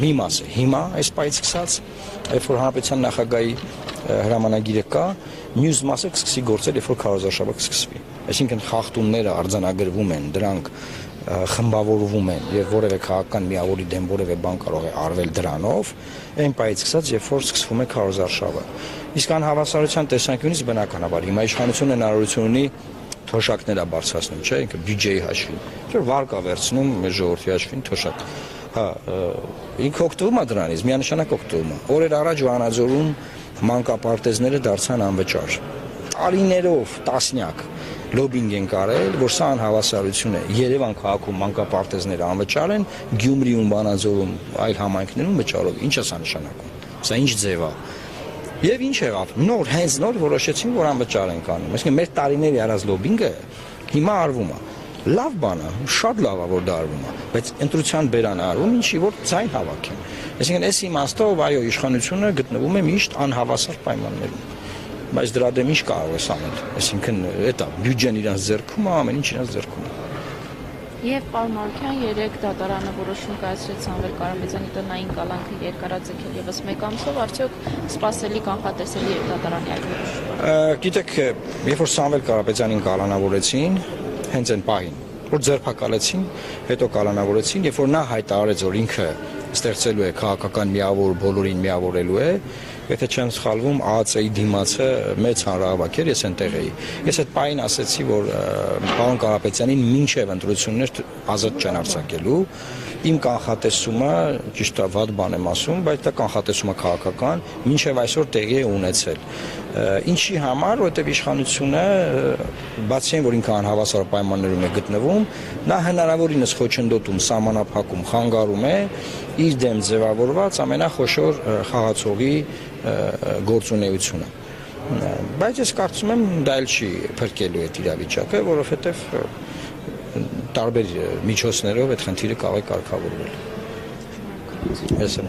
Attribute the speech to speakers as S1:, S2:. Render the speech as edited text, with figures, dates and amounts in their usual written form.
S1: Մի մասը հիմա այս պայից սկսած, երբ որ հանրապետության նախագահի հրամանագիրը կա, մյուս մասը կսկսի գործել, երբ որ քարոզարշավը կսկսվի։ Այսինքն խախտումները արձանագրվում են, դրանք խմբավորվում են եւ որևէ քաղաքական միավորի դեմ որևէ բան կարող է արվել դրանով, այն պայից սկսած, երբ որ սկսվում է քարոզարշավը։ Իսկ անհավասարության տեսանկյունից բնականաբար հիմա իշխանությունը հնարավորություն ունի թոշակները բարձրացնում, չէ՞, ինքը բյուջեի հաշվին։ Չէ՞ վարկա վերցնում մեր ժողովրդի հաշվին թոշակ։ Հա, ինքը օգտվում է դրանից, միանշանակ օգտվում է։ Օրեր առաջ Վանաձորում մանկապարտեզները դարձան անվճար։ Տարիներով տասնյակ լոբինգ են կարել, որ սա անհավասարություն է։ Երևան քաղաքում մանկապարտեզները անվճար են, Գյումրիում, Վանաձորում, այլ համայնքներում վճարով։ Ինչ է սա նշանակում։ Սա ինչ ձև է։ Եվ ինչ եղավ։ Նոր, հենց նոր որոշեցին, որ անվճար են կանում։ Այսինքն մեր տարիների արած լոբինգը հիմա արվում է։ Լավ բան է, շատ լավ է, որ դա արվում է, բայց ընտրության բերան արվում, ինչի որ ձայն հավաքեն։ Այսինքն այս իմաստով այո, իշխանությունը գտնվում է միշտ անհավասար պայմաններում։ Բայց դրա դեմ ինչ կարող է անել։ Այսինքն դա բյուջեն իրանց ձեռքում է, ամեն ինչ իրանց ձեռքում է։
S2: Եվ պարոն Մարուկյան երեք դատարանը որոշում կայացրեց Սամվել Կարապետյանի տնային կալանքը երկարաձգել եւս մեկ ամսով, արդյոք սպասելի կանխատեսելի է դատարանի այդ որոշումը։
S1: Գիտեք, երբ որ Սամվել Կարապետյանին կալանավորեցին, հենց այն պահին, որ ձերբակալեցին, հետո կալանավորեցին, երբ որ նա հայտարարեց, որ ինքը ստեղծելու է քաղաքական միավոր, բոլորին միավորելու է, եթե չեմ սխալվում, ԱԱՑ-ի դիմացը մեծ հանրահավաք էր, ես այնտեղ էի։ Ես այդ պահին ասեցի, որ պարոն Կարապետյանին մինչև ընտրություններ ազատ չեն արձակելու։ Իմ կանխատեսումը, ճիշտ է, վատ բան եմ ասում, բայց դա կանխատեսումը քաղաքական, մինչև այսօր տեղի է ունեցել։ Ինչի համար, որովհետև իշխանությունը, բացի այն, որ ինքը անհավասար պայմաններում է գտնվում, նա հնարավորինս խոչընդոտում, սահմանափակում, խանգարում է իր դեմ ձևավորված ամենախոշոր խաղացողի գործունեությունը։ Բայց ես կարծում եմ դա էլ չի փրկելու այդ իրավիճակը, որովհետև տարբեր միջոցներով այդ խնդիրը կարող է կարգավորվել։ Ես եմ